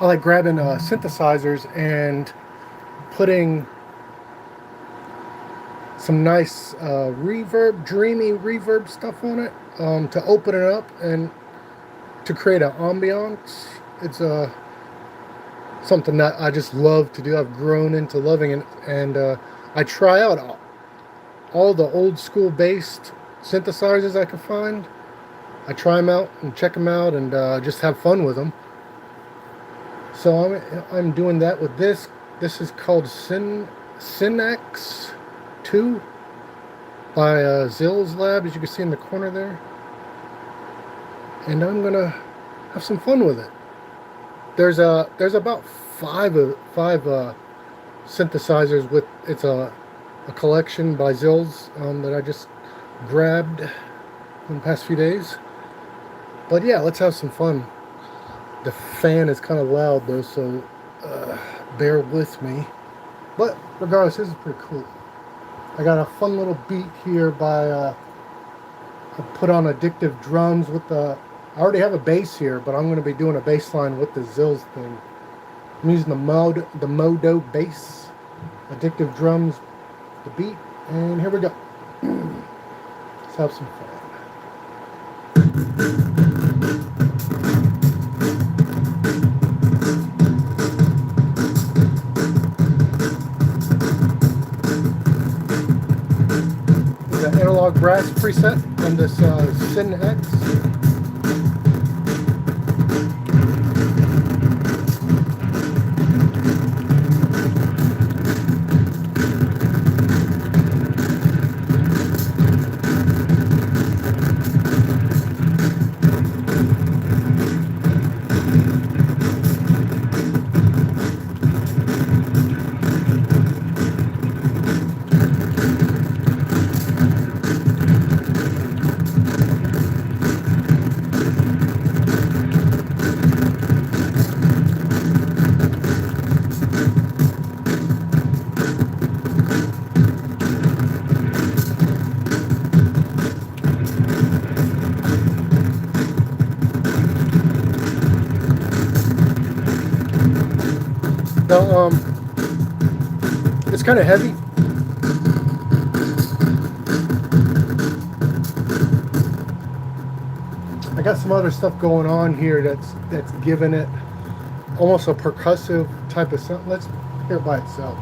I like grabbing synthesizers and putting some nice reverb, dreamy reverb stuff on it to open it up and to create an ambiance. It's something that I just love to do. I've grown into loving it, and I try out all the old school based synthesizers I can find. I try them out and check them out and just have fun with them. So I'm doing that with this. This is called Synx 2 by Xils Lab, as you can see in the corner there. And I'm gonna have some fun with it. There's about five synthesizers with it's a collection by Xils that I just grabbed in the past few days. But yeah, let's have some fun. The fan is kind of loud though, so bear with me. But regardless, this is pretty cool. I got a fun little beat here by I put on addictive drums with the. I already have a bass here, but I'm going to be doing a bass line with the Xils thing. I'm using the Modo bass, addictive drums, the beat, and here we go. Let's have some fun. The analog brass preset on this Syn X. Now, it's kind of heavy. I got some other stuff going on here that's giving it almost a percussive type of sound. Let's hear it by itself.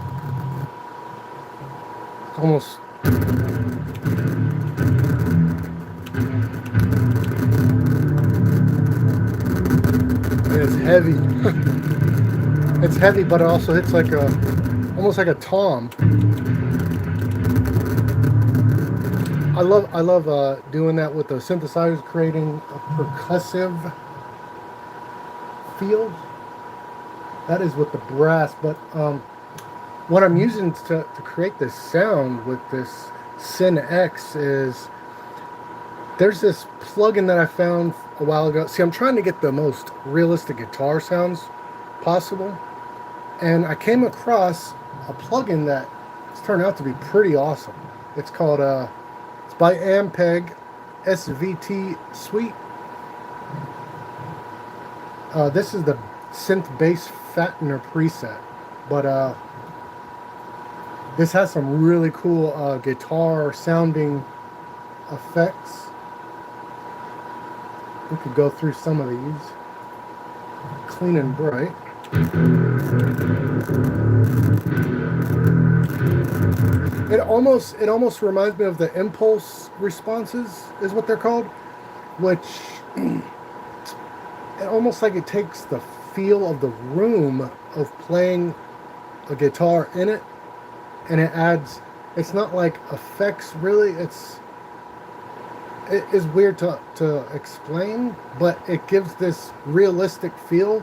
It's almost. And it's heavy. It's heavy, but it also hits like almost like a tom. I love doing that with the synthesizers, creating a percussive feel. That is with the brass, but what I'm using to create this sound with this Syn X is there's this plugin that I found a while ago. See, I'm trying to get the most realistic guitar sounds possible. And I came across a plugin that's turned out to be pretty awesome. It's called, it's by Ampeg SVT Suite. This is the synth bass fattener preset. But this has some really cool guitar sounding effects. We could go through some of these. Clean and bright. It almost reminds me of the impulse responses, is what they're called, which it almost like it takes the feel of the room of playing a guitar in it, and it adds. It's not like effects really. It is weird to explain, but it gives this realistic feel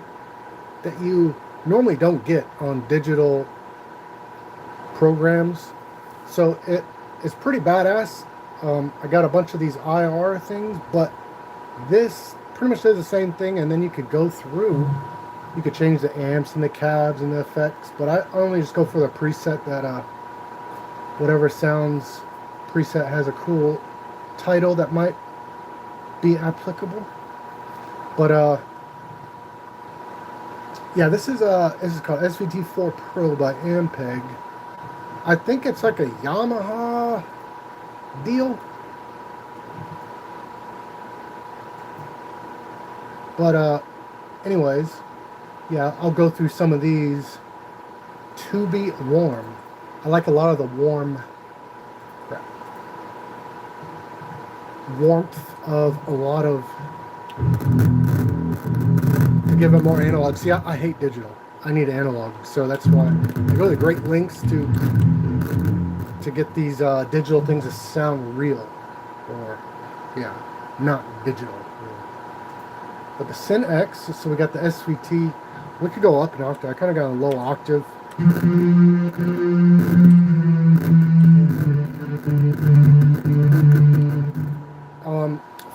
that you normally don't get on digital programs. So it's pretty badass. I got a bunch of these IR things, but this pretty much does the same thing, and then you could go through, you could change the amps and the cabs and the effects, but I only just go for the preset that whatever sounds preset has a cool title that might be applicable. But Yeah, this is called SVT4 Pro by Ampeg. I think it's like a Yamaha deal. But anyways, yeah, I'll go through some of these. To be warm. I like a lot of the warmth of a lot of, to give it more analog. See, I hate digital. I need analog, so that's why I go to great lengths to get these digital things to sound real, or yeah, not digital. But the Synth X, so we got the SVT. We could go up an octave. I kind of got a low octave.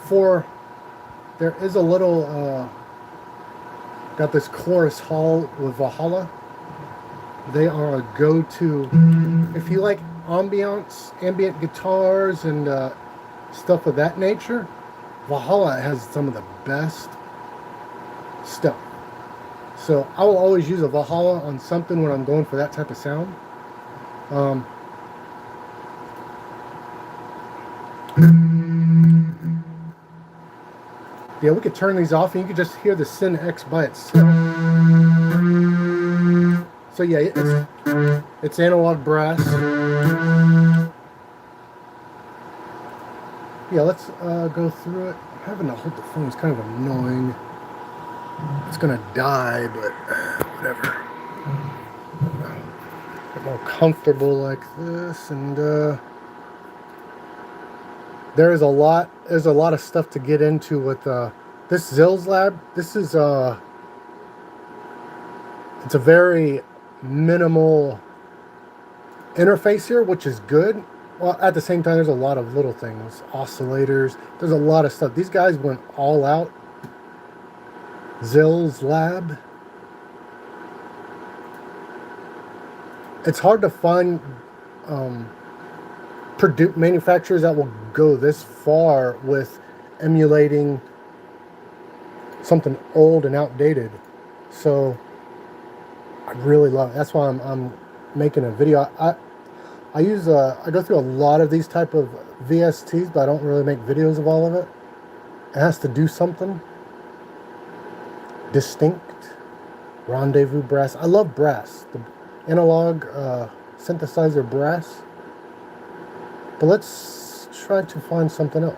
For there is a little got this chorus hall with Valhalla. They are a go-to if you like ambient guitars and stuff of that nature. Valhalla has some of the best stuff. So I will always use a Valhalla on something when I'm going for that type of sound. Yeah, we could turn these off and you could just hear the Synth X by itself. So yeah, it's analog brass. Yeah, let's go through it. Having to hold the phone is kind of annoying. It's gonna die, but whatever. Get more comfortable like this, and there's a lot of stuff to get into with this Xils Lab. This is it's a very minimal interface here, which is good. Well, at the same time, there's a lot of little things, oscillators. There's a lot of stuff. These guys went all out. Xils Lab. It's hard to find manufacturers that will go this far with emulating something old and outdated. So I really love it. That's why I'm making a video. I go through a lot of these type of VSTs, but I don't really make videos of all of it. It has to do something distinct. Rendezvous brass. I love brass. The analog synthesizer brass. But let's try to find something else.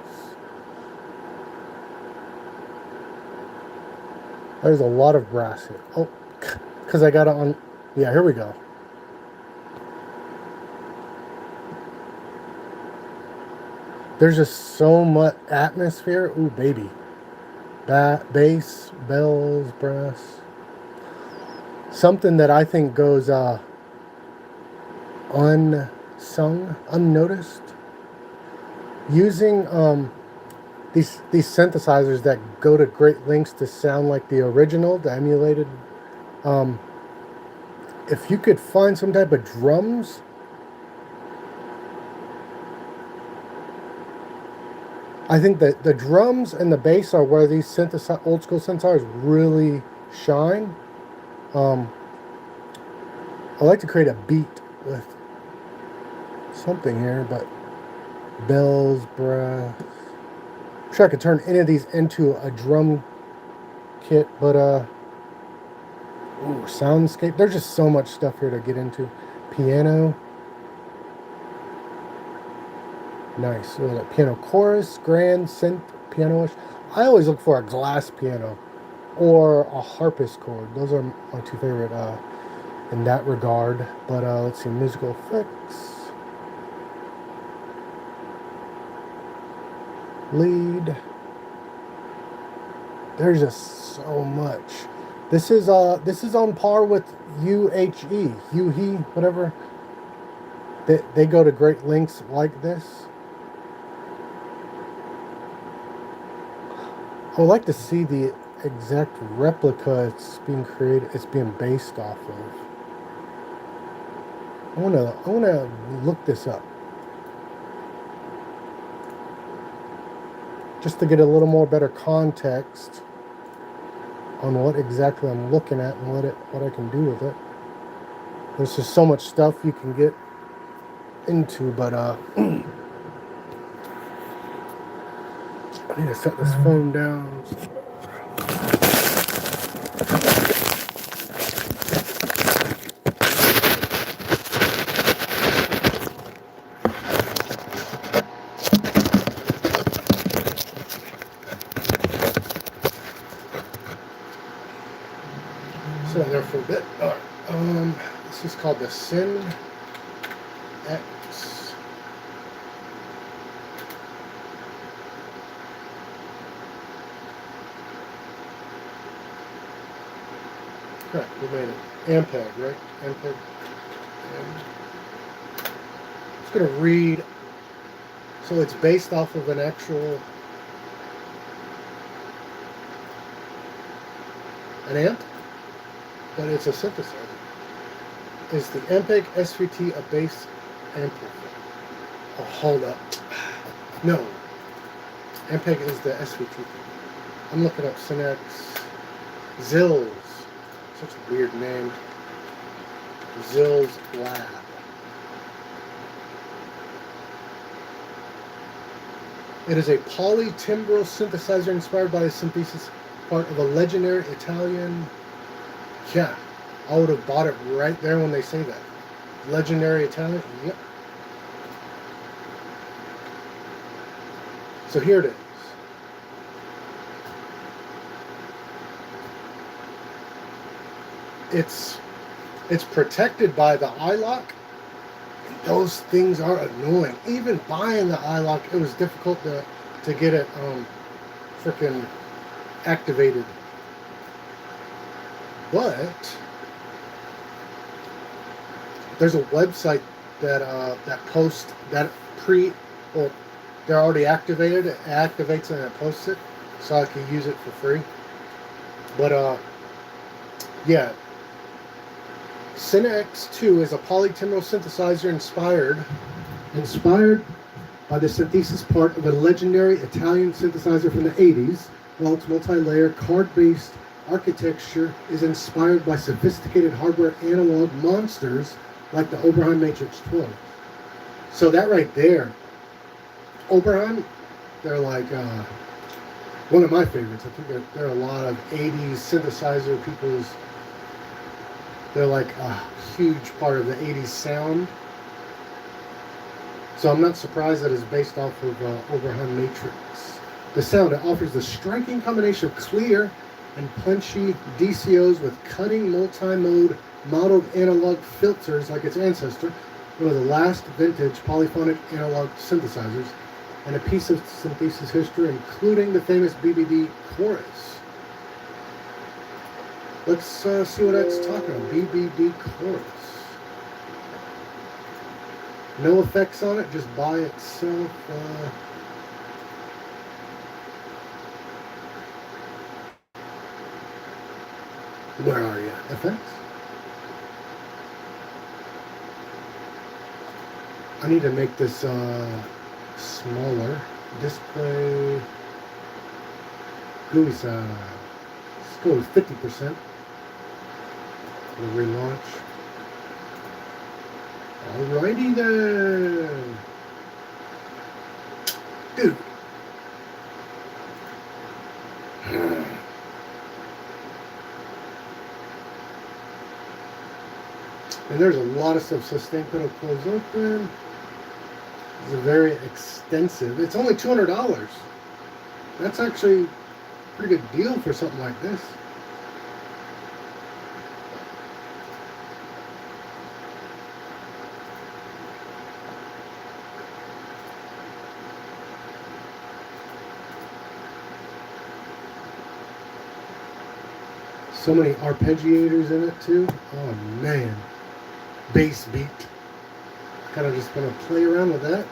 There's a lot of brass here. Oh, because I got it on. Yeah, here we go. There's just so much atmosphere. Ooh, baby. Bass, bells, brass. Something that I think goes unsung, unnoticed. Using these synthesizers that go to great lengths to sound like the original, the emulated. If you could find some type of drums. I think that the drums and the bass are where these old school synthesizers really shine. I like to create a beat with something here, but bells, brass. I'm sure I could turn any of these into a drum kit, but ooh, soundscape. There's just so much stuff here to get into. Piano. Nice. Piano chorus, grand, synth, piano-ish. I always look for a glass piano or a harpsichord. Those are my two favorite in that regard. But let's see, musical effects. Lead. There's just so much. This is on par with UHE, whatever. They go to great lengths like this. I would like to see the exact replica it's being based off of. I wanna look this up. Just to get a little more better context on what exactly I'm looking at and what I can do with it. There's just so much stuff you can get into, but I need to set this phone down. Sit there for a bit. All right. This is called the Synth X. Correct, we made it. Ampeg, right? Ampeg. It's going to read. So it's based off of an actual an amp, but it's a synthesizer. Is the Ampeg SVT a bass amplifier? Oh, hold up. No. Ampeg is the SVT. I'm looking up Synex. Xils. Such a weird name. Xils Lab. It is a polytimbral synthesizer inspired by the synthesis part of a legendary Italian. Yeah, I would have bought it right there when they say that. Legendary Italian? Yep. So here it is. It's protected by the eye lock. Those things are annoying. Even buying the eye lock, it was difficult to get it freaking activated. But there's a website that posts that or they're already activated. It activates and it posts it, so I can use it for free. But yeah. Synex 2 is a polytimbral synthesizer inspired by the synthesis part of a legendary Italian synthesizer from the 80s, while its multi-layer card-based architecture is inspired by sophisticated hardware analog monsters like the Oberheim Matrix 12. So that right there, Oberheim, they're like one of my favorites. I think there are a lot of 80s synthesizer people's. They're like a huge part of the 80s sound. So I'm not surprised that it's based off of Oberheim Matrix. The sound, it offers the striking combination of clear and punchy DCOs with cutting multi-mode modeled analog filters like its ancestor, one of the last vintage polyphonic analog synthesizers, and a piece of synthesis history, including the famous BBD chorus. Let's see what that's talking about. BBD chorus. No effects on it, just by itself. Where are you? Effects? I need to make this smaller. Display. GUI size. Let's go with 50%. We'll relaunch. Alrighty then. Dude. And there's a lot of stuff. Sustain pedal close open. It's a very extensive. It's only $200. That's actually a pretty good deal for something like this. So many arpeggiators in it too. Oh man. Bass beat. Kind of just gonna play around with that.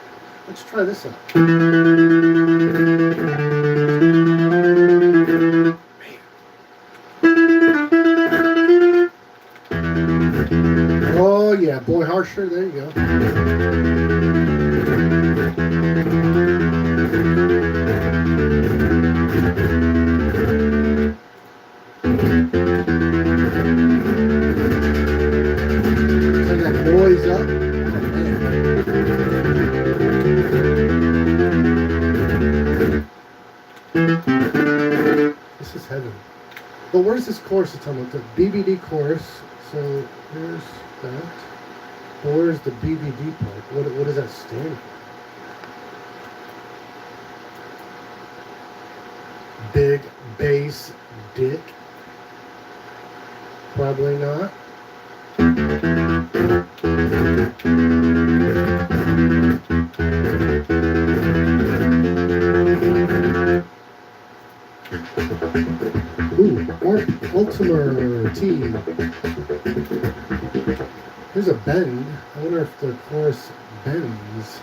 Let's try this out. Man. Oh yeah, boy harsher, there you go. is this chorus it's talking about? The BBD chorus. So there's that. Where's the BBD part? What does that stand for? Big bass dick? Probably not. Ooh, Ultimer T. Here's a bend. I wonder if the chorus bends.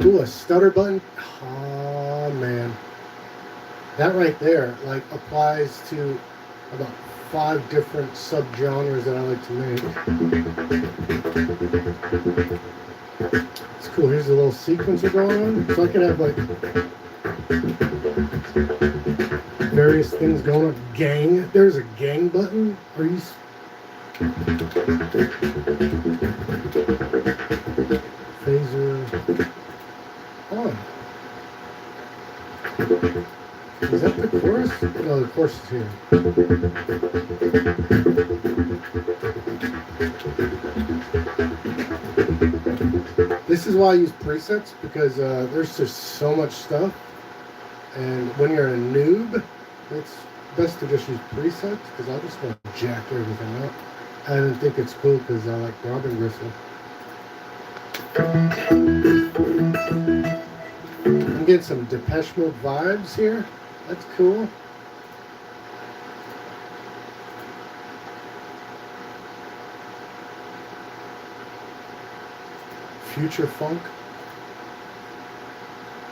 Ooh, a stutter button. Oh man, that right there like applies to about 5 different subgenres that I like to make. It's cool. Here's a little sequencer going on, so I can have like various things going on. Gang. There's a gang button. Are you? Phaser on. Is that the chorus? No, the chorus is here. This is why I use presets, because there's just so much stuff, and when you're a noob, it's best to just use presets, because I just want to jack everything up. I didn't think it's cool because I like Robin Gristle. I'm getting some Depeche Mode vibes here. That's cool. Future funk.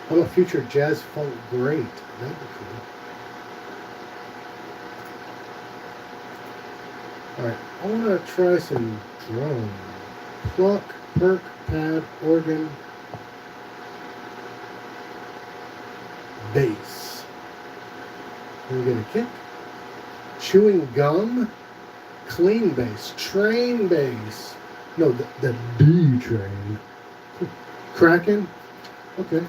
How about future jazz funk? Great. That'd be cool. Alright, I want to try some drone. Pluck, perk, pad, organ, bass. Can we get a kick? Chewing gum, clean bass, train bass. No, the D train. Cracking? Okay.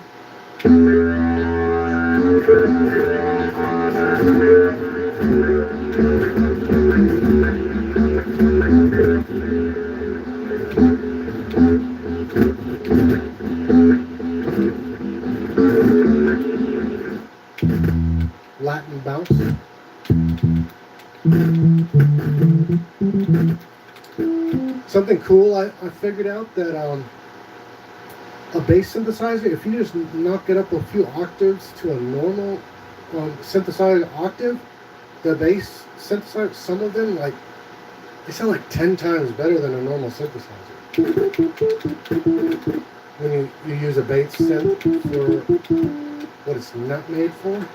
Latin bounce. Something cool I figured out that a bass synthesizer, if you just knock it up a few octaves to a normal synthesizer octave, the bass synthesizer, some of them, like, they sound like 10 times better than a normal synthesizer. When you use a bass synth for what it's not made for.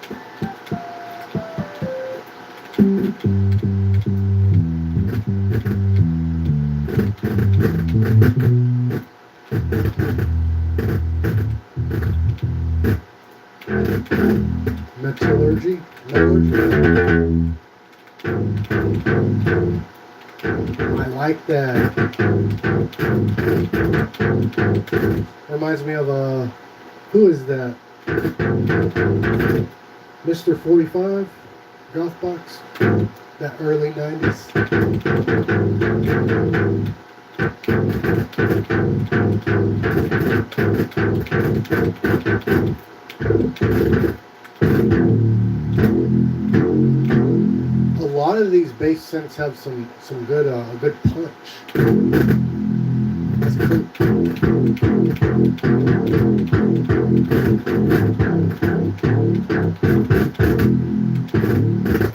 Metallurgy. I like that. Reminds me of who is that? Mr. 45, Goth Box, that early 90s. A lot of these bass synths have some good a good punch. That's cool.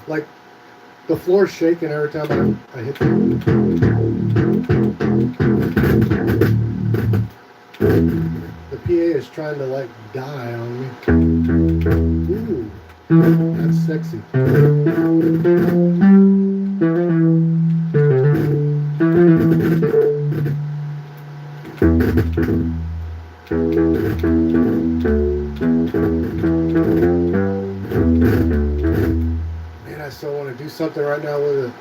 Like the floor's shaking every time I hit them. The PA is trying to like die on me. Ooh, that's sexy. Man, I still want to do something right now with a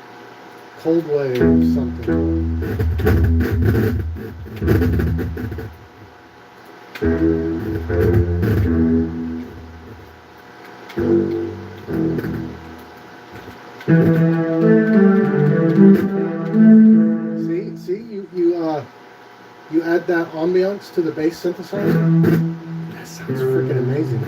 cold wave or something. See, you add that ambiance to the bass synthesizer. That sounds freaking amazing.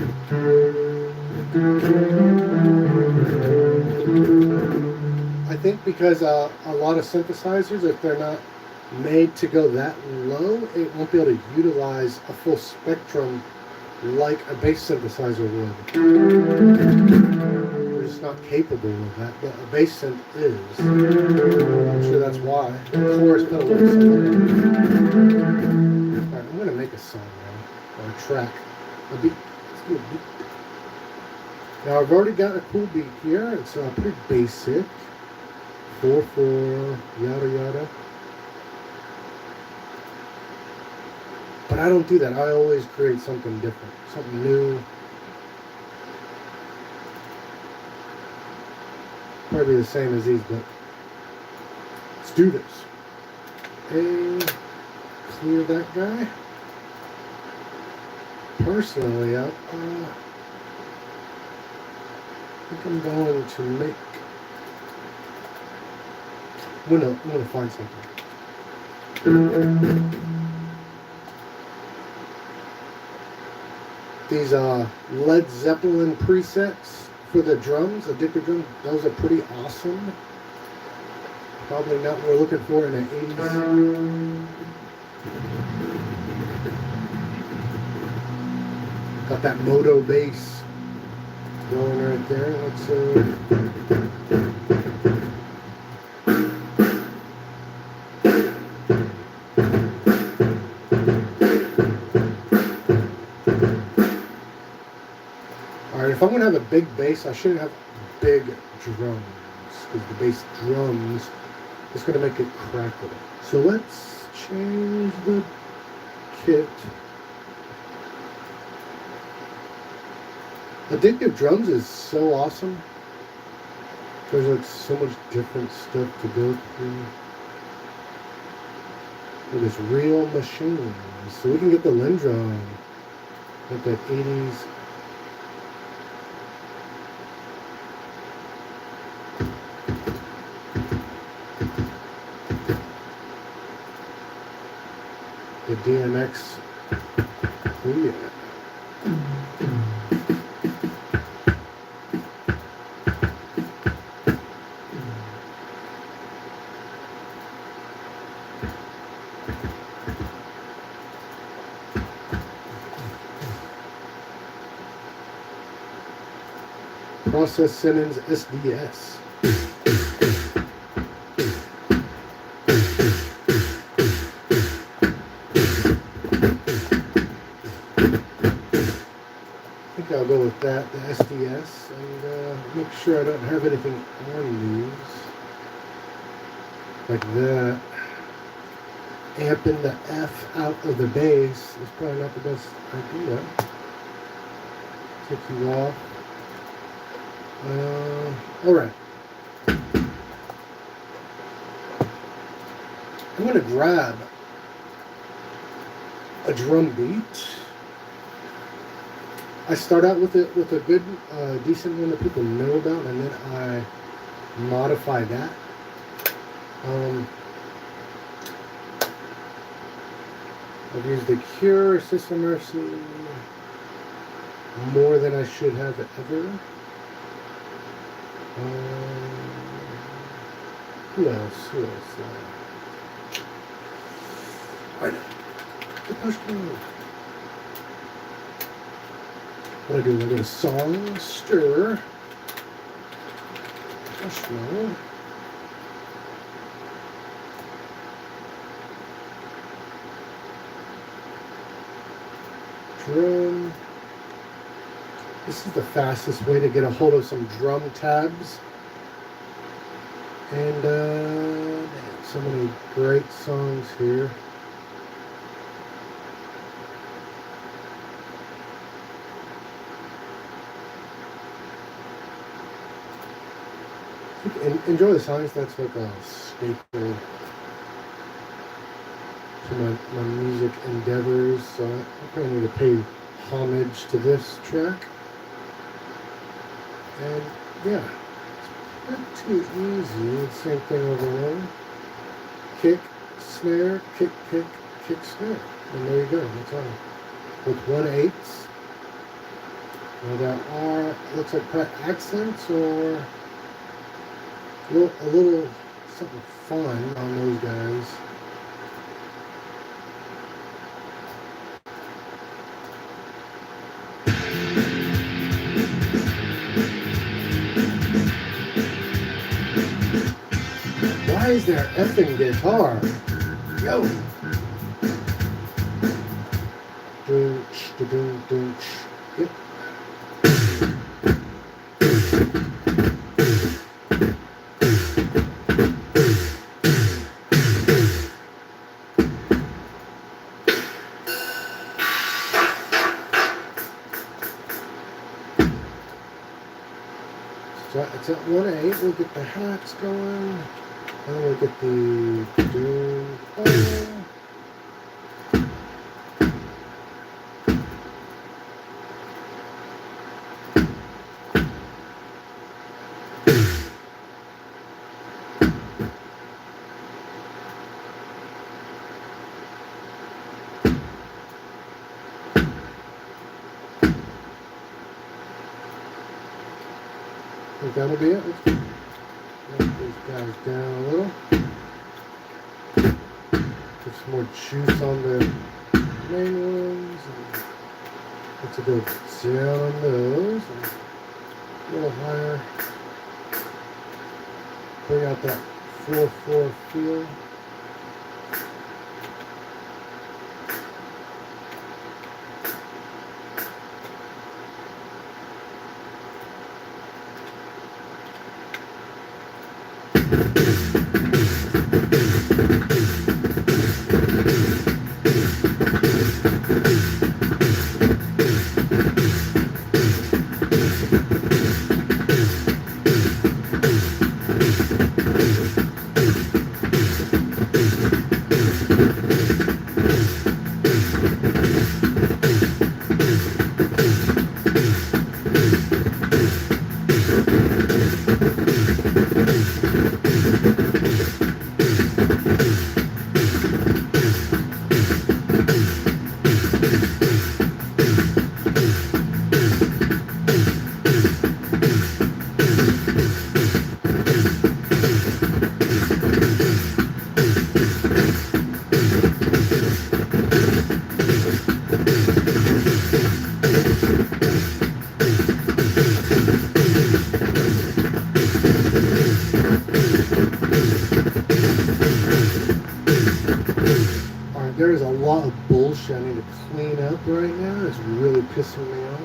I think because a lot of synthesizers, if they're not made to go that low, it won't be able to utilize a full spectrum like a bass synthesizer would. They're just not capable of that, but a bass synth is. I'm sure that's why. Chorus pedal is somewhere. Alright, I'm going to make a song now, or a track. A beat. Let's do a beat. Now I've already got a cool beat here. It's pretty basic. 4/4, yada yada. But I don't do that. I always create something different, something new. Probably the same as these, but let's do this. And clear that guy. Personally, I think I'm going to make. I'm gonna find something. These Led Zeppelin presets for the drums, addictive drums, those are pretty awesome. Probably not what we're looking for in the 80s. Got that moto bass going right there. Let's Alright, if I'm going to have a big bass, I shouldn't have big drums, because the bass drums is going to make it crackle. So let's change the kit. Addictive drums is so awesome. There's like so much different stuff to go through. With this real machine. So we can get the Lindrum with that 80s. The DMX. Oh yeah. Process Simmons SDS. I think I'll go with that, the SDS, and make sure I don't have anything on these. Like that. Amping the F out of the bass is probably not the best idea. Take you off. Alright. I'm going to grab a drum beat. I start out with a good, decent one that people know about, and then I modify that. I've used the Cure, Sister Mercy more than I should have ever. Who else? I know. The push move. What I do? I go to song, stir, push mode. Drum. This is the fastest way to get a hold of some drum tabs. And man, so many great songs here. Enjoy the songs. That's like a staple to my music endeavors. So I probably need to pay homage to this track. And yeah, Not too easy. Same thing over there. Kick, snare, kick, kick, kick, snare. And there you go. That's all. With 1/8. Now there are, looks like accents or a little something fun on those guys. Why is there effing guitar? Yo! Yep. So it's at 1/8. We'll get the hats going. And we'll get the doom. I think that'll be it. Let's let these guys down a little. Put some more juice on the main ones. Let's go down on those. A little higher. Bring out that 4/4 feel. There's a lot of bullshit I need to clean up right now. It's really pissing me off.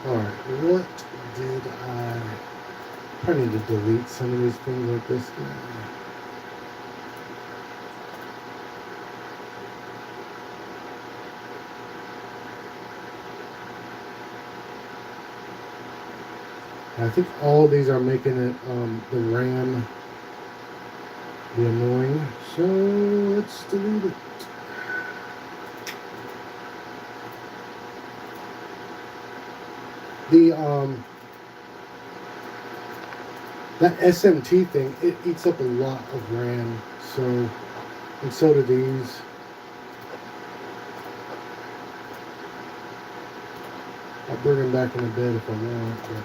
Alright, what did I probably need to delete some of these things like this guy. I think all of these are making it the RAM be annoying. So let's delete it. The that SMT thing, it eats up a lot of RAM. So, and so do these. I'll bring them back in a bit if I want. But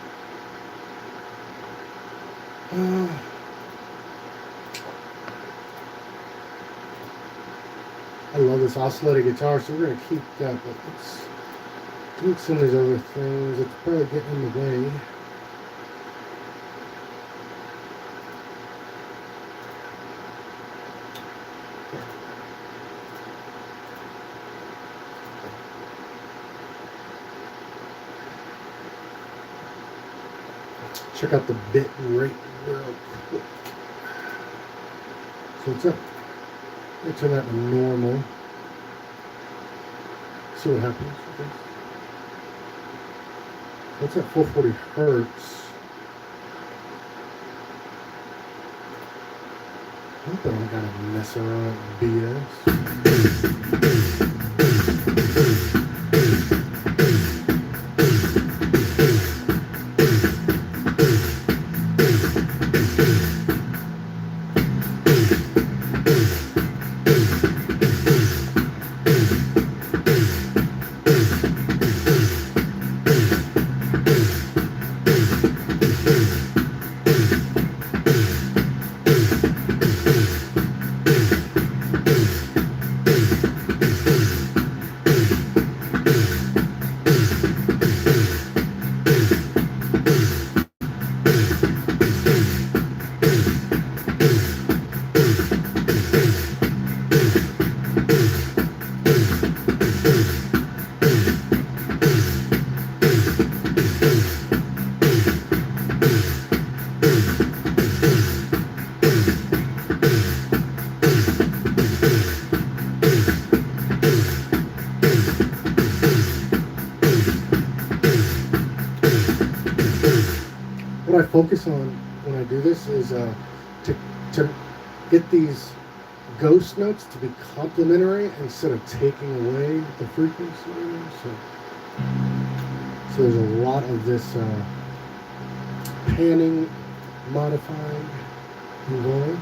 I love this oscillating guitar, so we're going to keep that, but let's do some of these other things. It's probably getting in the way. Check out the bit rate real quick. So it's up. Let's turn that to normal. See what happens. Okay. That's at 440 hertz. I hope I don't gotta mess around with BS. what I focus on when I do this is to get these ghost notes to be complementary instead of taking away the frequency. So there's a lot of this panning, modifying involved.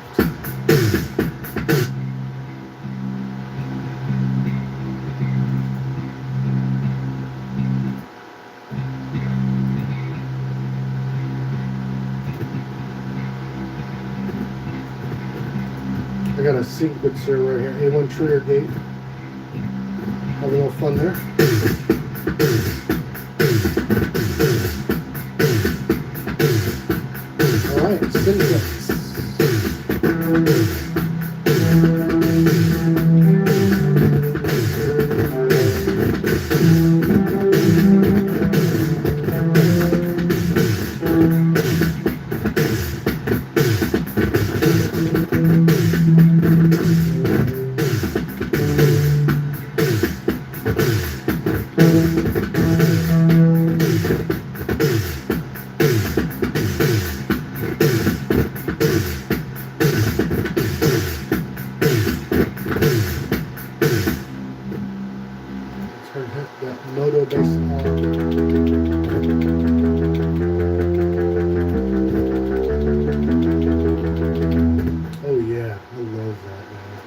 I got a sequencer right here, A1 trigger gate. Have a little fun there. Alright, synth. That moto bass Oh yeah, I love that, man.